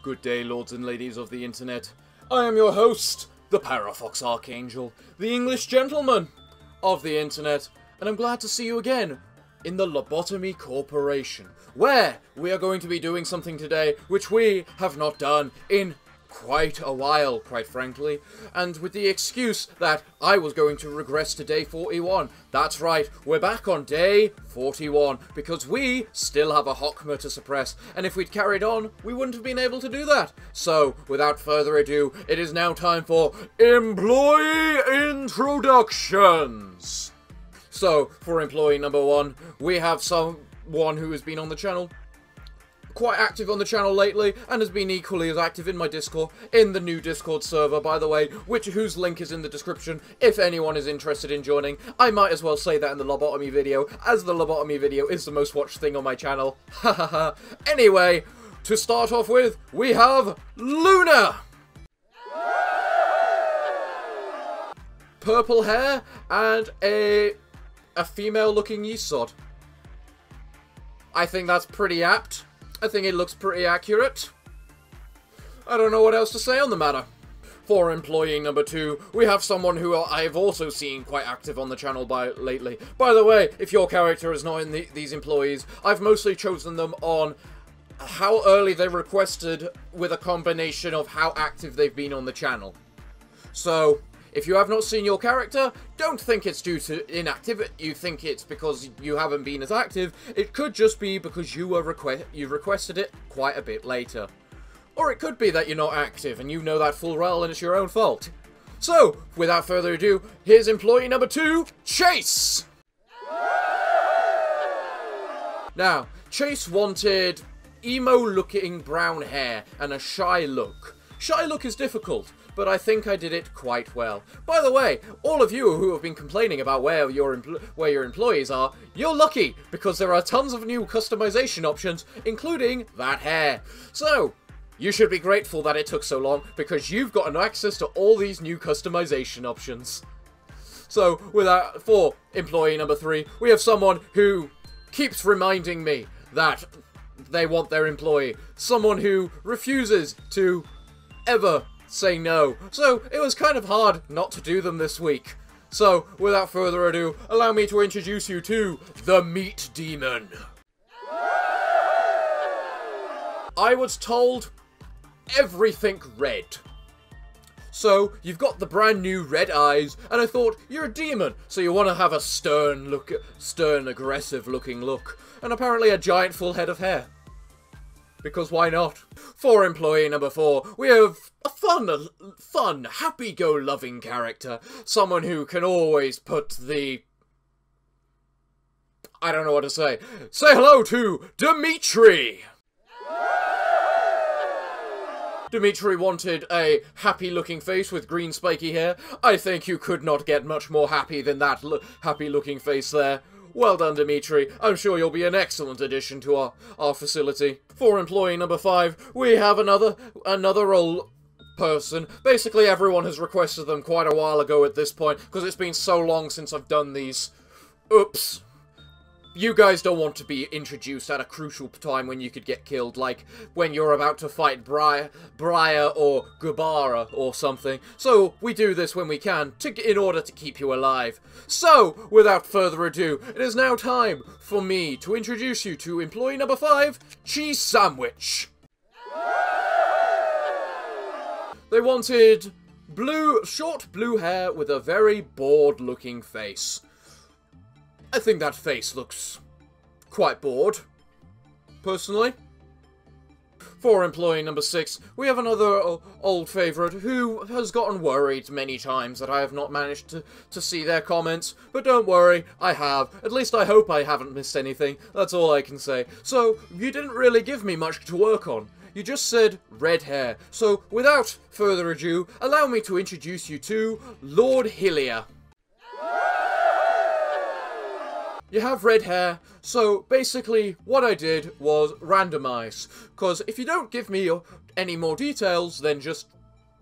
Good day, lords and ladies of the internet. I am your host, the Parafox Archangel, the English gentleman of the internet, and I'm glad to see you again in the Lobotomy Corporation, where we are going to be doing something today which we have not done in quite a while, quite frankly, and with the excuse that I was going to regress to day 41. That's right, we're back on day 41, because we still have a Hockmer to suppress, and if we'd carried on, we wouldn't have been able to do that. So, without further ado, it is now time for employee introductions. So, for employee number 1, we have someone who has been on the channel, quite active on the channel lately, and has been equally as active in my Discord, in the new Discord server, by the way, whose link is in the description, if anyone is interested in joining. I might as well say that in the Lobotomy video, as the Lobotomy video is the most watched thing on my channel. Hahaha. Anyway, to start off with, we have Luna! Purple hair, and a female-looking Yesod. I think that's pretty apt. I think it looks pretty accurate. I don't know what else to say on the matter. For employee number 2, we have someone who I've also seen quite active on the channel lately. By the way, if your character is not in these employees, I've mostly chosen them on how early they requested with a combination of how active they've been on the channel. So, if you have not seen your character, don't think it's due to inactivity. You think it's because you haven't been as active. It could just be because you requested it quite a bit later. Or it could be that you're not active and you know that full well and it's your own fault. So, without further ado, here's employee number 2, Chase! Now, Chase wanted emo-looking brown hair and a shy look. Shy look is difficult, but I think I did it quite well. By the way, all of you who have been complaining about where your employees are, you're lucky, because there are tons of new customization options, including that hair. So, you should be grateful that it took so long, because you've gotten access to all these new customization options. So, for employee number 3, we have someone who keeps reminding me that they want their employee. Someone who refuses to ever say no. So, it was kind of hard not to do them this week. So, without further ado, allow me to introduce you to the Meat Demon. I was told everything red. So, you've got the brand new red eyes, and I thought, you're a demon, so you want to have a stern, aggressive looking look, and apparently a giant full head of hair. Because why not? For employee number 4, we have a fun, happy-go-loving character. Someone who can always put the... I don't know what to say. Say hello to Dimitri! Dimitri wanted a happy-looking face with green spiky hair. I think you could not get much more happy than that happy-looking face there. Well done, Dimitri. I'm sure you'll be an excellent addition to our facility. For employee number 5, we have another role person. Basically, everyone has requested them quite a while ago at this point, because it's been so long since I've done these. Oops. You guys don't want to be introduced at a crucial time when you could get killed, like when you're about to fight Briar or Gubara or something. So, we do this when we can, in order to keep you alive. So, without further ado, it is now time for me to introduce you to employee number 5, Cheese Sandwich. They wanted short blue hair with a very bored-looking face. I think that face looks quite bored, personally. For employee number 6, we have another old favourite who has gotten worried many times that I have not managed to see their comments. But don't worry, I have. At least I hope I haven't missed anything. That's all I can say. So, you didn't really give me much to work on. You just said red hair. So, without further ado, allow me to introduce you to Lord Hillier. You have red hair, so basically what I did was randomize, because if you don't give me any more details than just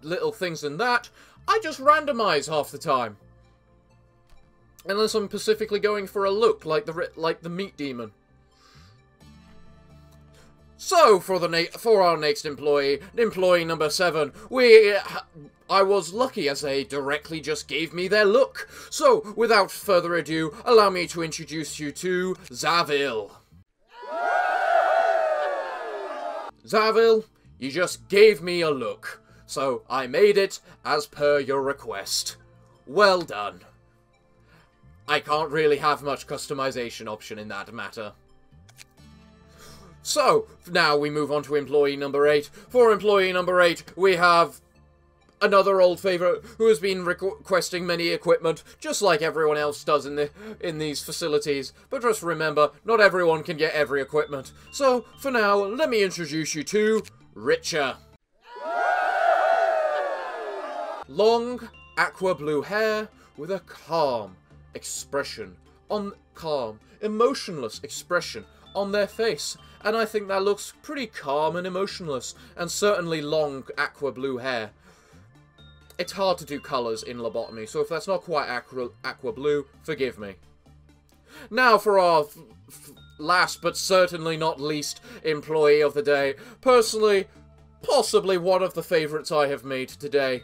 little things than that, I just randomize half the time. Unless I'm specifically going for a look like the Meat Demon. So, for our next employee number 7, I was lucky as they directly just gave me their look. So, without further ado, allow me to introduce you to Zavil. Zavil, you just gave me a look, so I made it as per your request. Well done. I can't really have much customization option in that matter. So, now we move on to employee number 8. For employee number 8, we have another old favourite who has been requesting many equipment, just like everyone else does in these facilities. But just remember, not everyone can get every equipment. So, for now, let me introduce you to Richer. Long, aqua blue hair with a calm expression emotionless expression on their face. And I think that looks pretty calm and emotionless, and certainly long aqua blue hair. It's hard to do colours in Lobotomy, so if that's not quite aqua blue, forgive me. Now for our last but certainly not least employee of the day. Personally, possibly one of the favourites I have made today.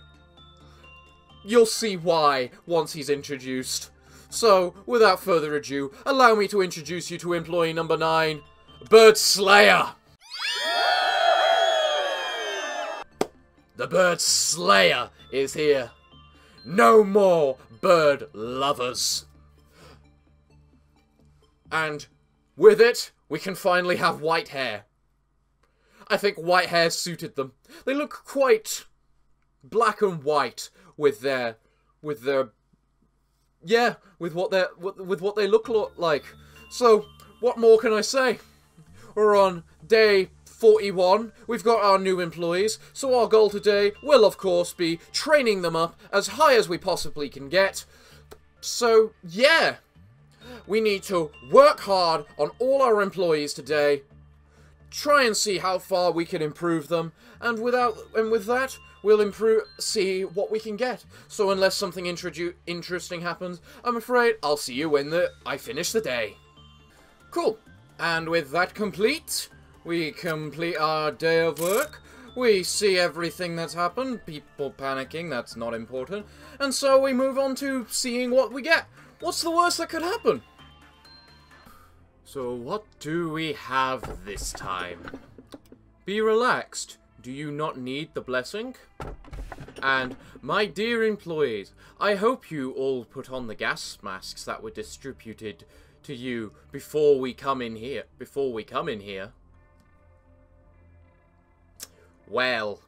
You'll see why once he's introduced. So, without further ado, allow me to introduce you to employee number 9, Bird Slayer! The Bird Slayer is here. No more bird lovers. And with it, we can finally have white hair. I think white hair suited them. They look quite black and white with what they look like. So, what more can I say? We're on day 41. We've got our new employees, so our goal today will, of course, be training them up as high as we possibly can get. So, yeah. We need to work hard on all our employees today, try and see how far we can improve them, and with that, we'll see what we can get. So unless something interesting happens, I'm afraid I'll see you when I finish the day. Cool. And with that complete, we complete our day of work. We see everything that's happened, people panicking, that's not important. And so we move on to seeing what we get. What's the worst that could happen? So what do we have this time? Be relaxed. Do you not need the blessing? And, my dear employees, I hope you all put on the gas masks that were distributed to you before we come in here. Well,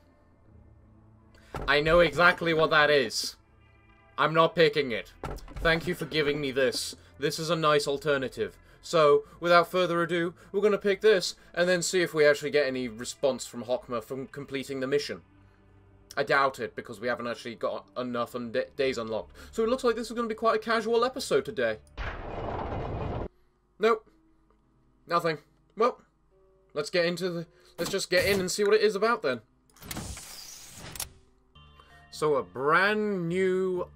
I know exactly what that is. I'm not picking it. Thank you for giving me this. This is a nice alternative. So, without further ado, we're going to pick this, and then see if we actually get any response from Hockma from completing the mission. I doubt it, because we haven't actually got enough days unlocked. So it looks like this is going to be quite a casual episode today. Nope. Nothing. Well, let's just get in and see what it is about then. So a brand new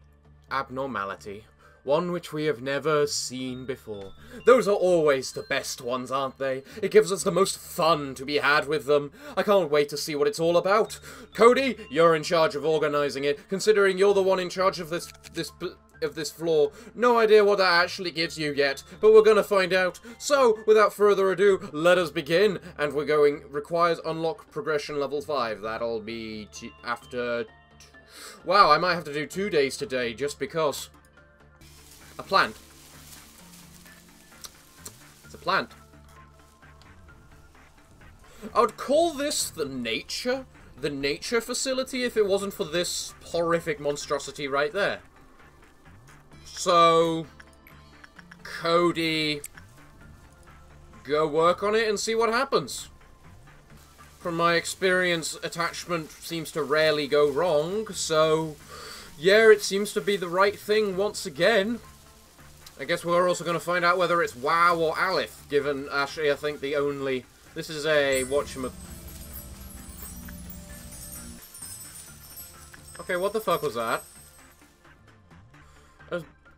abnormality. One which we have never seen before. Those are always the best ones, aren't they? It gives us the most fun to be had with them. I can't wait to see what it's all about. Cody, you're in charge of organising it, considering you're the one in charge of this floor. No idea what that actually gives you yet, but we're gonna find out. So, without further ado, let us begin. And we're going, requires unlock progression level 5. That'll be after... Wow, I might have to do 2 days today, just because. A plant. It's a plant. I would call this the nature facility if it wasn't for this horrific monstrosity right there. So, Cody, go work on it and see what happens. From my experience, attachment seems to rarely go wrong, so yeah, it seems to be the right thing once again. I guess we're also going to find out whether it's WoW or Aleph, given, actually, I think the only... This is a... Okay, what the fuck was that?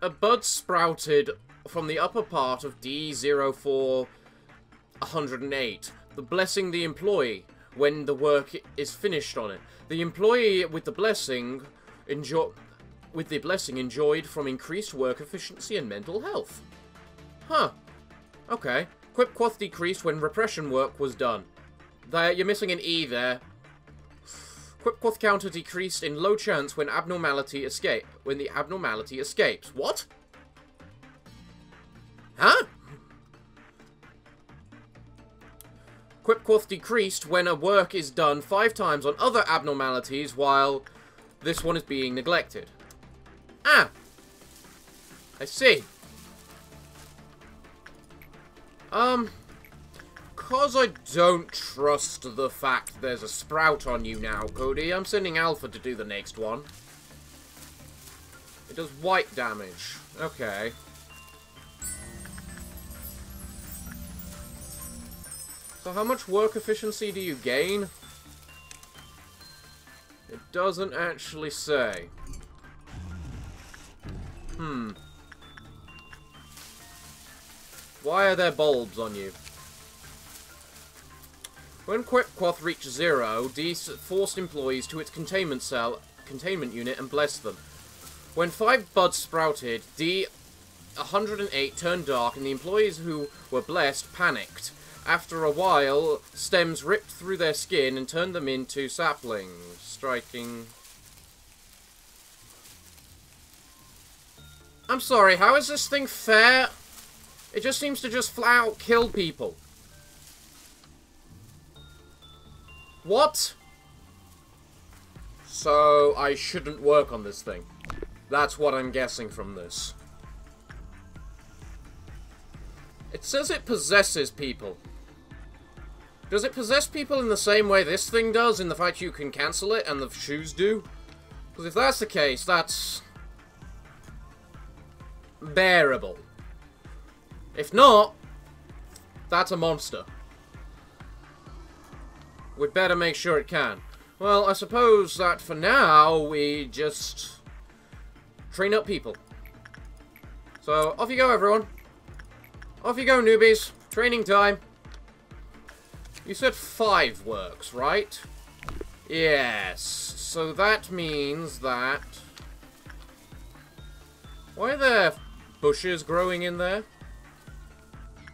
A bud sprouted from the upper part of D04-108. The blessing the employee when the work is finished on it. The employee with the blessing enjoyed from increased work efficiency and mental health. Huh. Okay. Quip-quoth decreased when repression work was done. You're missing an E there. Quip-quoth counter decreased in low chance when the abnormality escapes. What? Huh? Quip-quoth decreased when a work is done 5 times on other abnormalities while this one is being neglected. Ah! I see. Cause I don't trust the fact there's a sprout on you now, Cody, I'm sending Alpha to do the next one. It does white damage. Okay. So how much work efficiency do you gain? It doesn't actually say. Why are there bulbs on you? When Quip-quoth reached 0, D forced employees to its containment unit and blessed them. When 5 buds sprouted, D 108 turned dark and the employees who were blessed panicked. After a while, stems ripped through their skin and turned them into saplings. Striking. I'm sorry, how is this thing fair? It just seems to just flat out kill people. What? So, I shouldn't work on this thing. That's what I'm guessing from this. It says it possesses people. Does it possess people in the same way this thing does, in the fact you can cancel it and the shoes do? Because if that's the case, that's bearable. If not, that's a monster. We'd better make sure it can. Well, I suppose that for now, we just train up people. So, off you go, everyone. Off you go, newbies. Training time. You said 5 works, right? Yes. So that means that... Why are there bushes growing in there?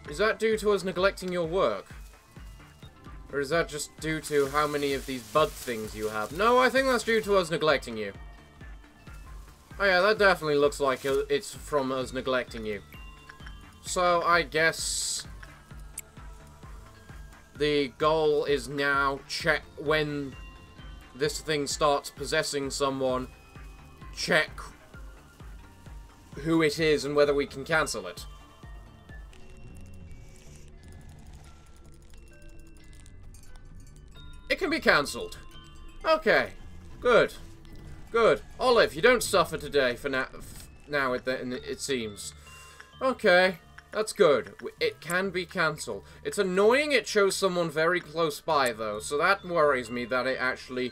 Is that due to us neglecting your work? Or is that just due to how many of these bud things you have? No, I think that's due to us neglecting you. Oh yeah, that definitely looks like it's from us neglecting you. So, I guess the goal is now check when this thing starts possessing someone, check who it is and whether we can cancel it. It can be cancelled. Okay. Good. Good. Olive, you don't suffer today for now it seems. Okay. That's good. It can be cancelled. It's annoying it shows someone very close by, though, so that worries me that it actually,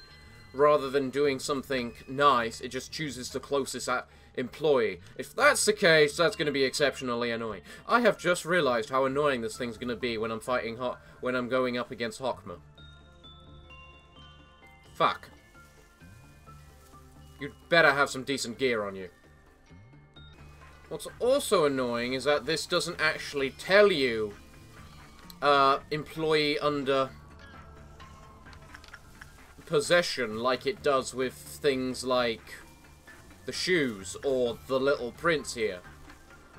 rather than doing something nice, it just chooses the closest employee. If that's the case, that's going to be exceptionally annoying. I have just realised how annoying this thing's going to be when I'm fighting when I'm going up against Hockma. Fuck. You'd better have some decent gear on you. What's also annoying is that this doesn't actually tell you employee under possession like it does with things like the shoes or the little prints here.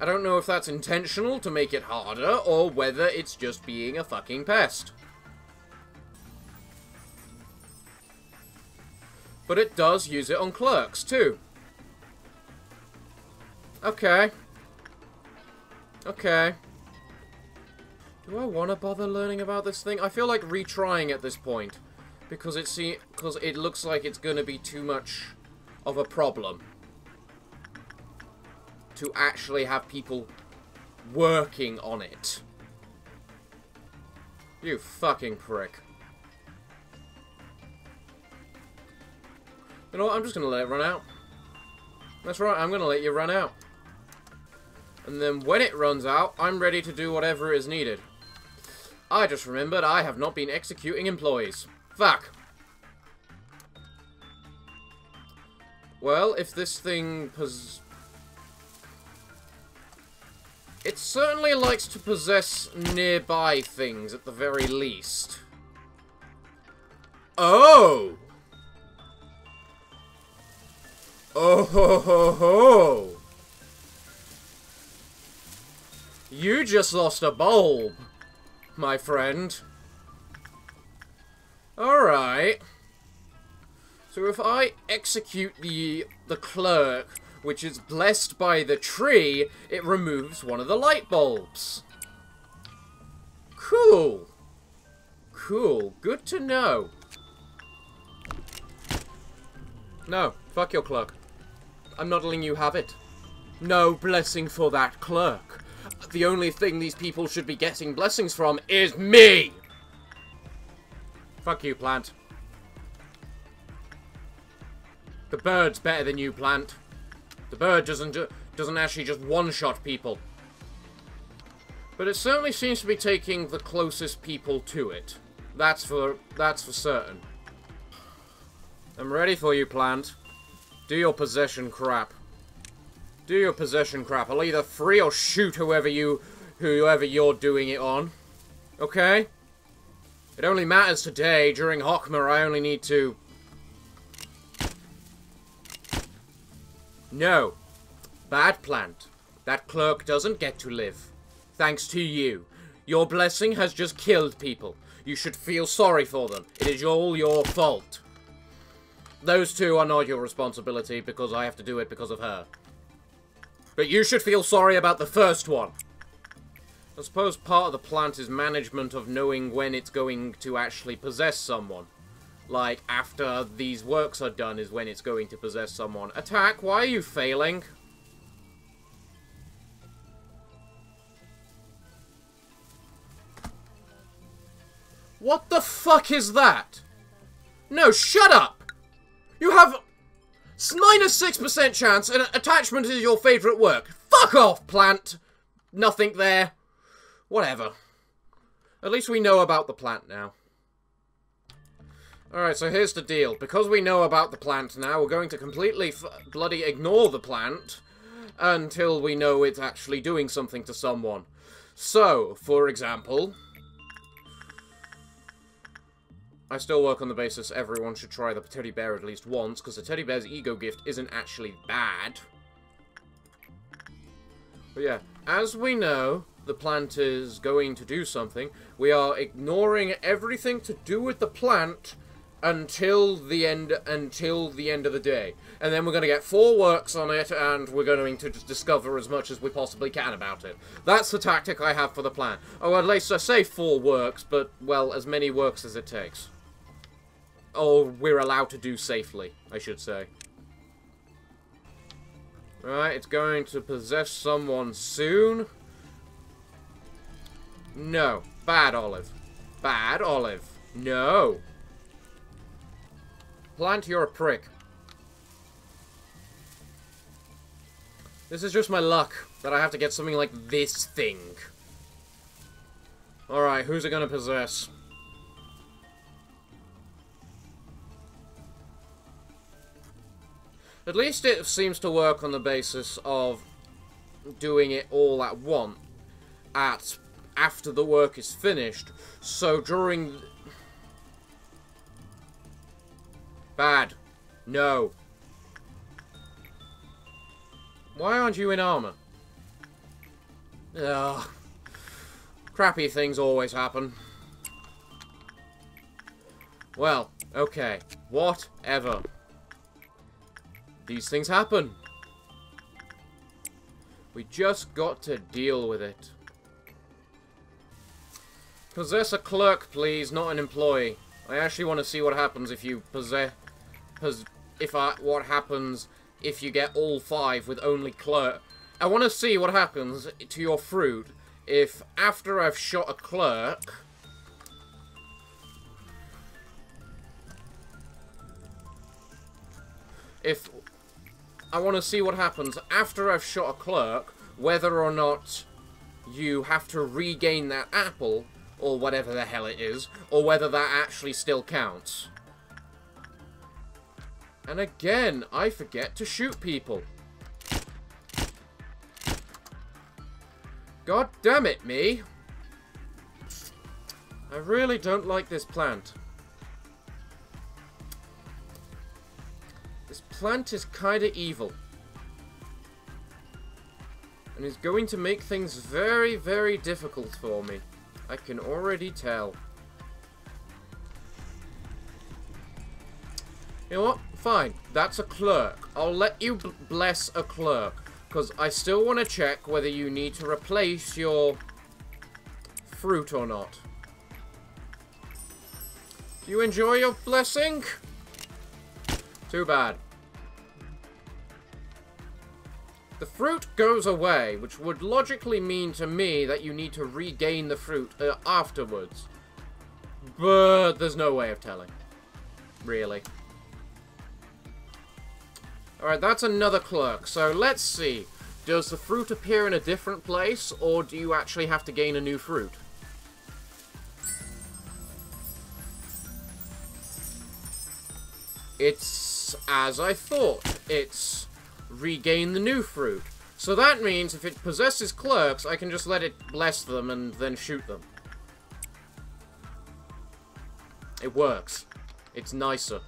I don't know if that's intentional to make it harder or whether it's just being a fucking pest. But it does use it on clerks, too. Okay. Okay. Do I want to bother learning about this thing? I feel like retrying at this point. Because it looks like it's going to be too much of a problem. To actually have people working on it. You fucking prick. You know what, I'm just going to let it run out. That's right, I'm going to let you run out. And then when it runs out, I'm ready to do whatever is needed. I just remembered I have not been executing employees. Fuck. Well, if this thing it certainly likes to possess nearby things, at the very least. Oh! Oh ho ho ho! You just lost a bulb, my friend. Alright. So if I execute the clerk, which is blessed by the tree, it removes one of the light bulbs. Cool. Cool. Good to know. No, fuck your clerk. I'm not letting you have it. No blessing for that clerk. The only thing these people should be getting blessings from is me! Fuck you, plant. The bird's better than you, plant. The bird doesn't actually just one-shot people. But it certainly seems to be taking the closest people to it. That's for certain. I'm ready for you, plant. Do your possession crap. Do your possession crap. I'll either free or shoot whoever you're doing it on. Okay? It only matters today. During Hockmer, I only need to... No. Bad plant. That clerk doesn't get to live. Thanks to you. Your blessing has just killed people. You should feel sorry for them. It is all your fault. Those two are not your responsibility because I have to do it because of her. But you should feel sorry about the first one. I suppose part of the plant is management of knowing when it's going to actually possess someone. Like, after these works are done is when it's going to possess someone. Attack, why are you failing? What the fuck is that? No, shut up! You have minus 6% chance and attachment is your favourite work. Fuck off, plant! Nothing there. Whatever. At least we know about the plant now. Alright, so here's the deal. Because we know about the plant now, we're going to completely bloody ignore the plant until we know it's actually doing something to someone. So, for example... I still work on the basis everyone should try the teddy bear at least once, because the teddy bear's ego gift isn't actually bad. But yeah, as we know, the plant is going to do something. We are ignoring everything to do with the plant until the end of the day. And then we're going to get 4 works on it, and we're going to discover as much as we possibly can about it. That's the tactic I have for the plan. Oh, at least I say 4 works, but, well, as many works as it takes. Or we're allowed to do safely, I should say. Right, it's going to possess someone soon. No. Bad olive. Bad olive. No. Plant, you're a prick. This is just my luck, that I have to get something like this thing. Alright, who's it gonna possess? At least it seems to work on the basis of doing it all at once, after the work is finished. So during... Bad. No. Why aren't you in armor? Ugh. Crappy things always happen. Well, okay. Whatever. These things happen. We just got to deal with it. Possess a clerk, please, not an employee. I actually want to see what happens if you what happens if you get all 5 with only clerk. I want to see what happens to your fruit if after I've shot a clerk... I want to see what happens after I've shot a clerk, whether or not you have to regain that apple, or whatever the hell it is, or whether that actually still counts. And again, I forget to shoot people. God damn it, me. I really don't like this plant. This plant is kinda evil. And is going to make things very, very difficult for me. I can already tell. You know what? Fine. That's a clerk. I'll let you bless a clerk. Because I still want to check whether you need to replace your fruit or not. Do you enjoy your blessing? Too bad. The fruit goes away, which would logically mean to me that you need to regain the fruit afterwards. But there's no way of telling. Really. Alright, that's another clerk. So let's see. Does the fruit appear in a different place, or do you actually have to gain a new fruit? It's as I thought. It's regain the new fruit. So that means if it possesses clerks, I can just let it bless them and then shoot them. It works. It's nicer.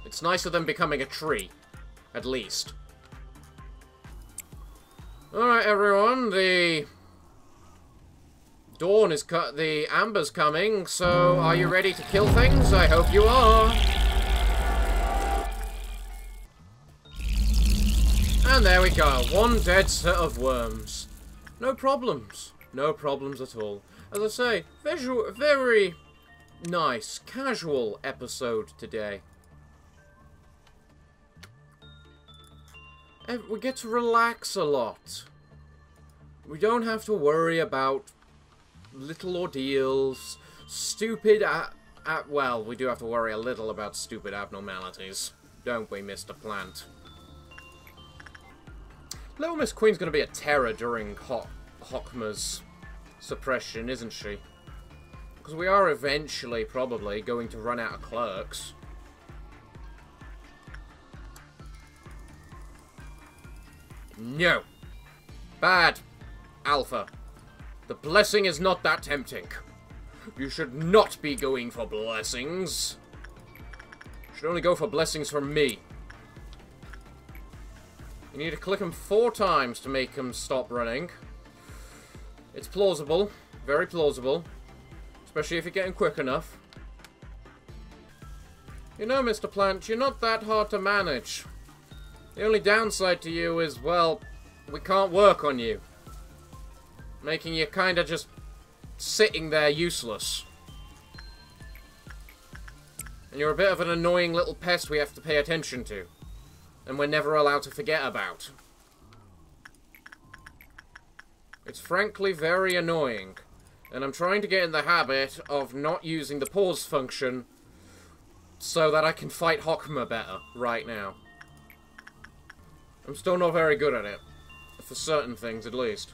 It's nicer than becoming a tree. At least. Alright, everyone. The dawn is the amber's coming, so are you ready to kill things? I hope you are. And there we go. One dead set of worms. No problems. No problems at all. As I say, very nice, casual episode today. We get to relax a lot. We don't have to worry about little ordeals, stupid well, we do have to worry a little about stupid abnormalities, don't we, Mr. Plant? Little Miss Queen's gonna be a terror during Hockmer's suppression, isn't she? Because we are eventually, probably, going to run out of clerks. No. Bad. Alpha. The blessing is not that tempting. You should not be going for blessings. You should only go for blessings from me. You need to click them 4 times to make them stop running. It's plausible. Very plausible. Especially if you're getting quick enough. You know, Mr. Plant, you're not that hard to manage. The only downside to you is, well, we can't work on you. Making you kinda just sitting there useless. And you're a bit of an annoying little pest we have to pay attention to. And we're never allowed to forget about. It's frankly very annoying. And I'm trying to get in the habit of not using the pause function so that I can fight Hockmer better right now. I'm still not very good at it. For certain things, at least.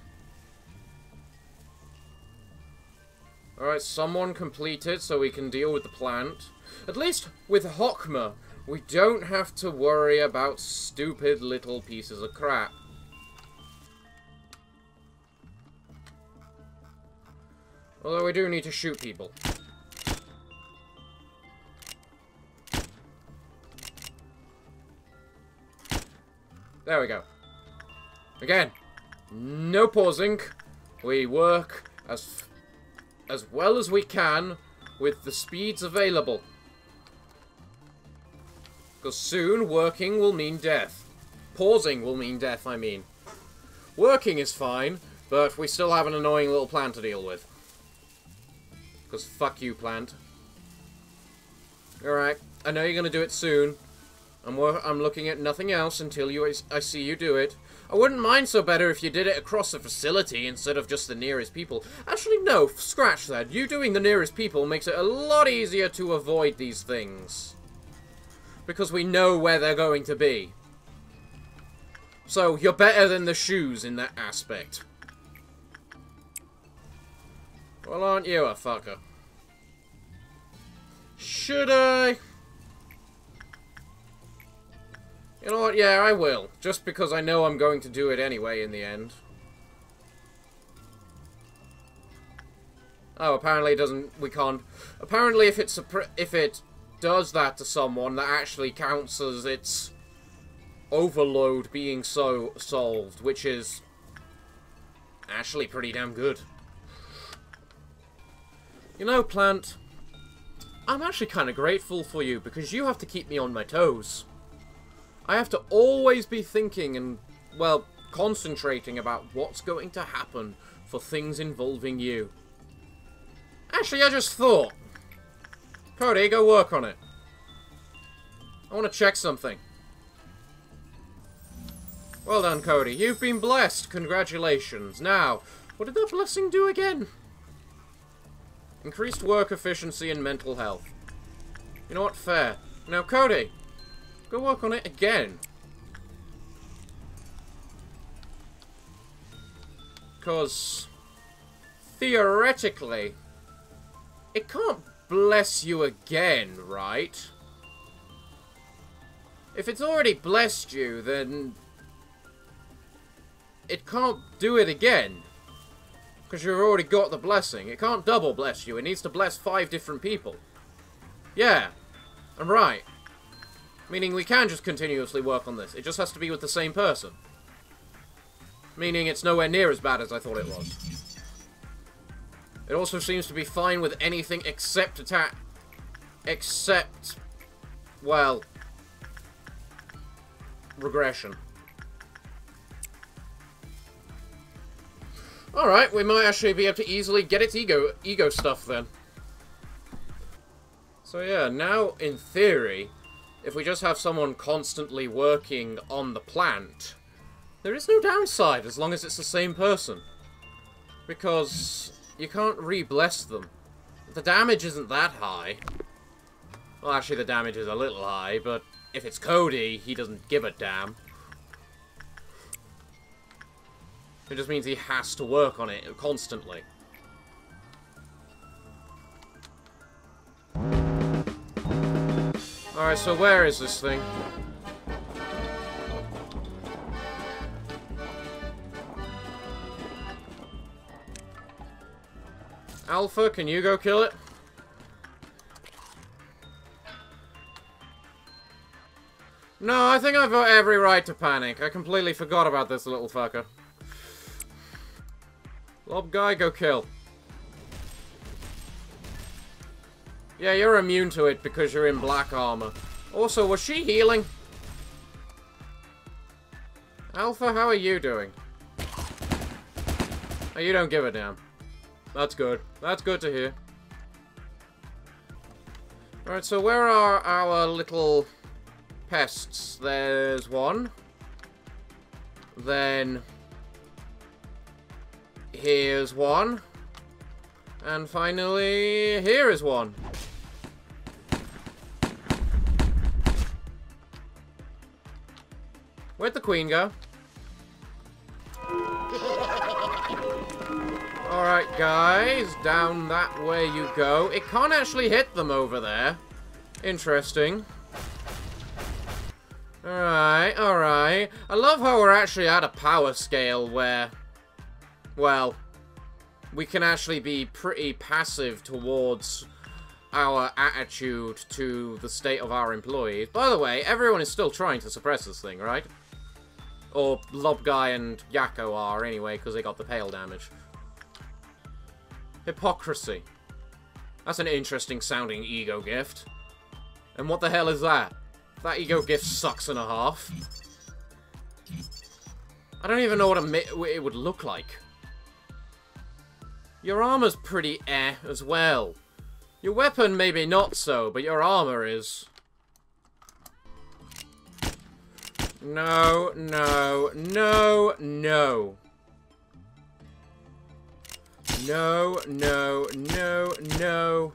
Alright, someone completed so we can deal with the plant. At least with Hockmer, we don't have to worry about stupid little pieces of crap. Although we do need to shoot people. There we go. Again, no pausing. We work as well as we can with the speeds available. Because soon, working will mean death. Pausing will mean death, I mean. Working is fine, but we still have an annoying little plant to deal with. Because fuck you, plant. Alright, I know you're going to do it soon. I'm looking at nothing else until I see you do it. I wouldn't mind so better if you did it across the facility instead of just the nearest people. Actually, no, scratch that. You doing the nearest people makes it a lot easier to avoid these things. Because we know where they're going to be. So, you're better than the shoes in that aspect. Well, aren't you a fucker? Should I? You know what? Yeah, I will. Just because I know I'm going to do it anyway in the end. Oh, apparently it doesn't... We can't... Apparently if it does that to someone, that actually counts as its overload being so solved, which is actually pretty damn good. You know, Plant, I'm actually kind of grateful for you, because you have to keep me on my toes. I have to always be thinking and, well, concentrating about what's going to happen for things involving you. Actually, I just thought. Cody, go work on it. I want to check something. Well done, Cody. You've been blessed. Congratulations. Now, what did that blessing do again? Increased work efficiency and mental health. You know what? Fair. Now, Cody, go work on it again. Because, theoretically, it can't bless you again, right? If it's already blessed you, then it can't do it again. Because you've already got the blessing. It can't double bless you. It needs to bless 5 different people. Yeah, I'm right. Meaning we can just continuously work on this. It just has to be with the same person. Meaning it's nowhere near as bad as I thought it was. It also seems to be fine with anything except attack. Except, well, regression. Alright, we might actually be able to easily get its ego stuff then. So yeah, now in theory, if we just have someone constantly working on the plant, there is no downside as long as it's the same person. Because you can't re-bless them. The damage isn't that high. Well, actually the damage is a little high, but if it's Cody, he doesn't give a damn. It just means he has to work on it constantly. Alright, so where is this thing? Alpha, can you go kill it? No, I think I've got every right to panic. I completely forgot about this little fucker. Lob guy, go kill. Yeah, you're immune to it because you're in black armor. Also, was she healing? Alpha, how are you doing? Oh, you don't give a damn. That's good. That's good to hear. Alright, so where are our little pests? There's one. Then here's one. And finally, here is one. Where'd the queen go? Alright, guys. Down that way you go. It can't actually hit them over there. Interesting. Alright, alright. I love how we're actually at a power scale where, well, we can actually be pretty passive towards our attitude to the state of our employees. By the way, everyone is still trying to suppress this thing, right? Or Lob Guy and E.G.O are, anyway, because they got the pale damage. Hypocrisy. That's an interesting sounding E.G.O gift. And what the hell is that? That E.G.O gift sucks and a half. I don't even know what it would look like. Your armor's pretty as well. Your weapon maybe not so, but your armor is. No, no, no, no. No, no, no, no.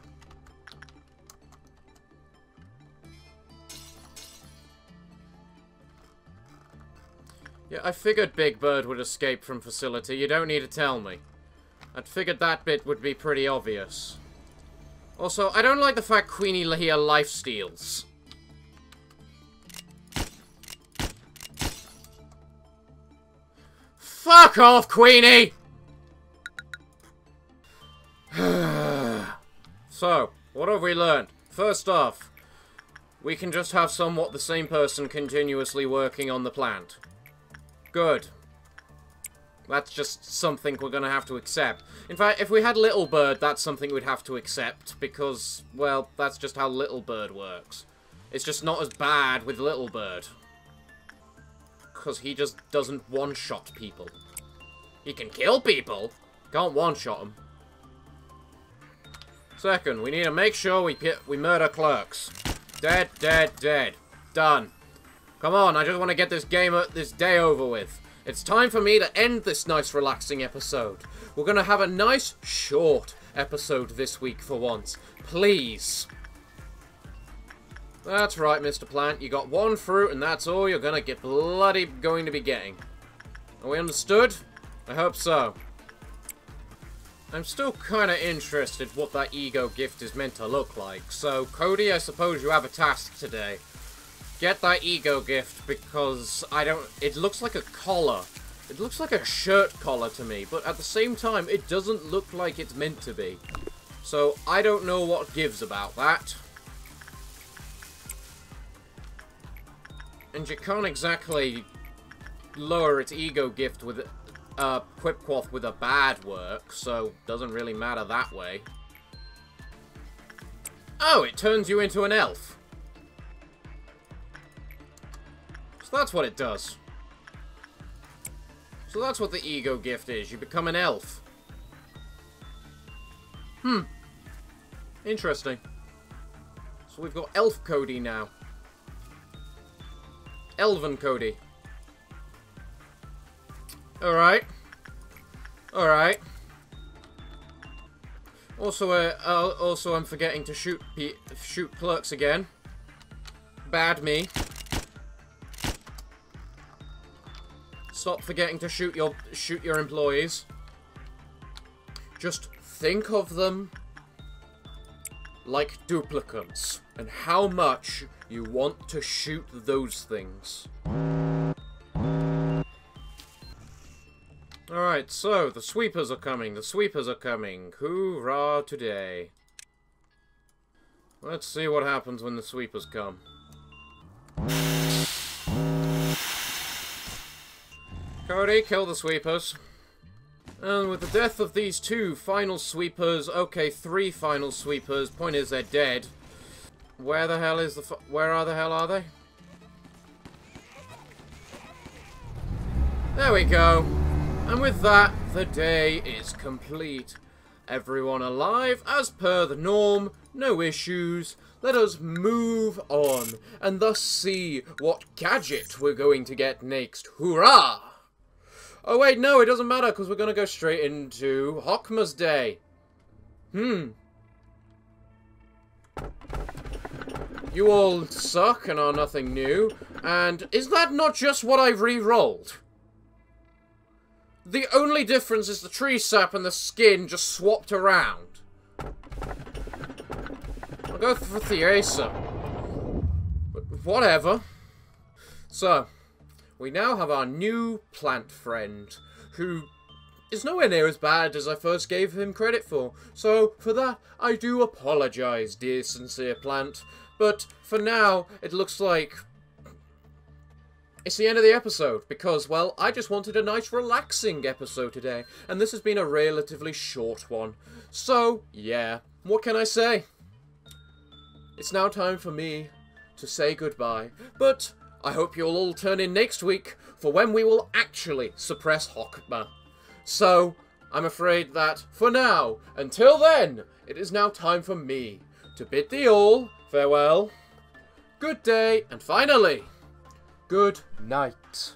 Yeah, I figured Big Bird would escape from facility. You don't need to tell me. I'd figured that bit would be pretty obvious. Also, I don't like the fact Queenie here lifesteals. Fuck off, Queenie! So, what have we learned? First off, we can just have somewhat the same person continuously working on the plant. Good. That's just something we're gonna have to accept. In fact, if we had Little Bird, that's something we'd have to accept, because, well, that's just how Little Bird works. It's just not as bad with Little Bird. Because he just doesn't one-shot people. He can kill people, can't one-shot them. Second, we need to make sure we murder clerks. Dead, dead, dead. Done. Come on, I just want to get this day over with. It's time for me to end this nice, relaxing episode. We're going to have a nice, short episode this week for once. Please. That's right, Mr. Plant. You got one fruit, and that's all you're going to be getting. Are we understood? I hope so. I'm still kind of interested what that E.G.O gift is meant to look like. So, Cody, I suppose you have a task today. Get that E.G.O gift, because it looks like a collar. It looks like a shirt collar to me, but at the same time, it doesn't look like it's meant to be. So, I don't know what gives about that. And you can't exactly lower its E.G.O gift with Quipquath with a bad work, so doesn't really matter that way. Oh, it turns you into an elf. So that's what it does. So that's what the E.G.O gift is. You become an elf. Interesting. So we've got Elf Cody now. Elven Cody. Alright. Alright. Also, I'm forgetting to shoot clerks again. Bad me. Stop forgetting to shoot your employees. Just think of them like duplicates, and how much you want to shoot those things. Alright, so, the sweepers are coming, the sweepers are coming. Hoorah today. Let's see what happens when the sweepers come. Cody, kill the sweepers. And with the death of these two final sweepers, okay, 3 final sweepers, point is they're dead. Where the hell is where the hell are they? There we go. And with that, the day is complete. Everyone alive, as per the norm, no issues. Let us move on, and thus see what gadget we're going to get next. Hurrah! Oh wait, no, it doesn't matter, because we're going to go straight into Hockma's Day. You all suck and are nothing new, and is that not just what I re-rolled? The only difference is the tree sap and the skin just swapped around. I'll go for Theasa. But whatever. So, we now have our new plant friend, who is nowhere near as bad as I first gave him credit for. So, for that, I do apologise, dear sincere plant. But, for now, it looks like it's the end of the episode, because, well, I just wanted a nice relaxing episode today, and this has been a relatively short one. So, yeah, what can I say? It's now time for me to say goodbye, but I hope you'll all turn in next week for when we will actually suppress Hockma. So, I'm afraid that, for now, until then, it is now time for me to bid thee all farewell, good day, and finally, good night.